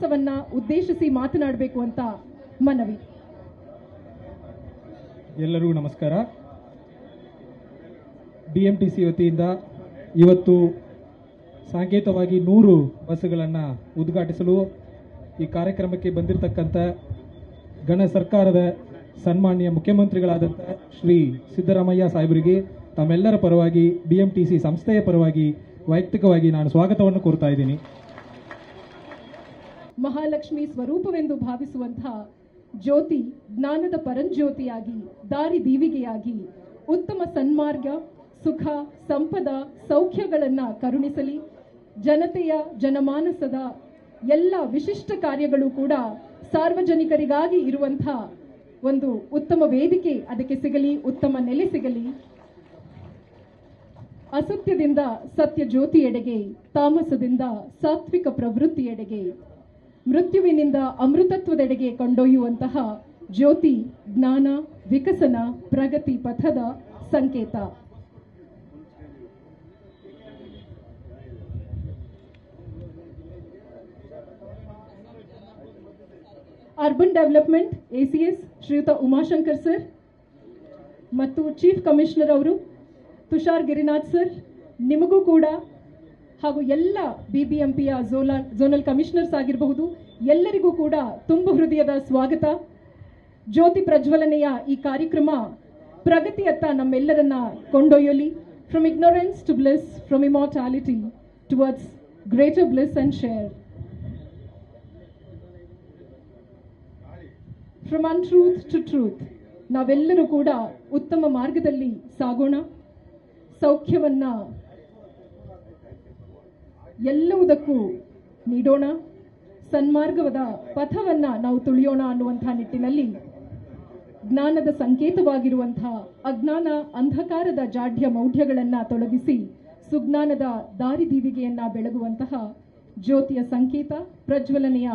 ಮಹೋತ್ಸವನ್ನ ಉದ್ದೇಶಿಸಿ ಮಾತನಾಡಬೇಕು ಅಂತ ಮನವಿ. ಎಲ್ಲರಿಗೂ ನಮಸ್ಕಾರ. BMTC ವತಿಯಿಂದ ಇವತ್ತು ಸಾಂಕೇತಿಕವಾಗಿ 100 ಬಸ್ಸುಗಳನ್ನು ಉದ್ಘಾಟಿಸಲು ಈ ಕಾರ್ಯಕ್ರಮಕ್ಕೆ ಬಂದಿರತಕ್ಕಂಥ ಗಣ ಸರ್ಕಾರದ ಸನ್ಮಾನ್ಯ ಮುಖ್ಯಮಂತ್ರಿಗಳಾದಂಥ ಶ್ರೀ ಸಿದ್ದರಾಮಯ್ಯ ಸಾಹೇಬರಿಗೆ ತಮ್ಮೆಲ್ಲರ ಪರವಾಗಿ BMTC ಸಂಸ್ಥೆಯ ಪರವಾಗಿ ವೈಯಕ್ತಿಕವಾಗಿ ನಾನು ಸ್ವಾಗತವನ್ನು ಕೋರ್ತಾ ಇದ್ದೀನಿ. ಮಹಾಲಕ್ಷ್ಮಿ ಸ್ವರೂಪವೆಂದು ಭಾವಿಸುವಂತಹ ಜ್ಯೋತಿ ಜ್ಞಾನದ ಪರಂಜ್ಯೋತಿಯಾಗಿ ದಾರಿ ದೀವಿಗೆಯಾಗಿ ಉತ್ತಮ ಸನ್ಮಾರ್ಗ, ಸುಖ, ಸಂಪದ, ಸೌಖ್ಯಗಳನ್ನ ಕರುಣಿಸಲಿ. ಜನತೆಯ ಜನಮಾನಸದ ಎಲ್ಲ ವಿಶಿಷ್ಟ ಕಾರ್ಯಗಳು ಕೂಡ ಸಾರ್ವಜನಿಕರಿಗಾಗಿ ಇರುವಂತಹ ಒಂದು ಉತ್ತಮ ವೇದಿಕೆ ಅದಕ್ಕೆ ಸಿಗಲಿ, ಉತ್ತಮ ನೆಲೆ ಸಿಗಲಿ. ಅಸತ್ಯದಿಂದ ಸತ್ಯ ಜ್ಯೋತಿಯೆಡೆಗೆ, ತಾಮಸದಿಂದ ಸಾತ್ವಿಕ ಪ್ರವೃತ್ತಿಯೆಡೆಗೆ, ಮೃತ್ಯುವಿನಿಂದ ಅಮೃತತ್ವದೆಡೆಗೆ ಕೊಂಡೊಯ್ಯುವಂತಹ ಜ್ಯೋತಿ ಜ್ಞಾನ, ವಿಕಸನ, ಪ್ರಗತಿ ಪಥದ ಸಂಕೇತ. ಅರ್ಬನ್ ಡೆವಲಪ್ಮೆಂಟ್ ACS ಶ್ರೀಯುತ ಉಮಾಶಂಕರ್ ಸರ್ ಮತ್ತು ಚೀಫ್ ಕಮಿಷನರ್ ಅವರು ತುಷಾರ್ ಗಿರಿನಾಥ್ ಸರ್, ನಿಮಗೂ ಕೂಡ ಹಾಗೂ ಎಲ್ಲ BBMPಯ ಝೋನಲ್ ಕಮಿಷನರ್ಸ್ ಆಗಿರಬಹುದು, ಎಲ್ಲರಿಗೂ ಕೂಡ ತುಂಬು ಹೃದಯದ ಸ್ವಾಗತ. ಜ್ಯೋತಿ ಪ್ರಜ್ವಲನೆಯ ಈ ಕಾರ್ಯಕ್ರಮ ಪ್ರಗತಿಯತ್ತ ನಮ್ಮೆಲ್ಲರನ್ನ ಕೊಂಡೊಯ್ಯಲಿ. From ignorance to bliss, from immortality towards greater bliss and share. From untruth to truth. ನಾವೆಲ್ಲರೂ ಕೂಡ ಉತ್ತಮ ಮಾರ್ಗದಲ್ಲಿ ಸಾಗೋಣ, ಸೌಖ್ಯವನ್ನ ಎಲ್ಲವುದಕ್ಕೂ ನೀಡೋಣ, ಸನ್ಮಾರ್ಗದ ಪಥವನ್ನ ನಾವು ತುಳಿಯೋಣ ಅನ್ನುವಂತಹ ನಿಟ್ಟಿನಲ್ಲಿ ಜ್ಞಾನದ ಸಂಕೇತವಾಗಿರುವಂತಹ ಅಜ್ಞಾನ, ಅಂಧಕಾರದ ಜಾಡ್ಯ ಮೌಢ್ಯಗಳನ್ನು ತೊಲಗಿಸಿ ಸುಜ್ಞಾನದ ದಾರಿದೀವಿಗೆಯನ್ನ ಬೆಳಗುವಂತಹ ಜ್ಯೋತಿಯ ಸಂಕೇತ ಪ್ರಜ್ವಲನೆಯ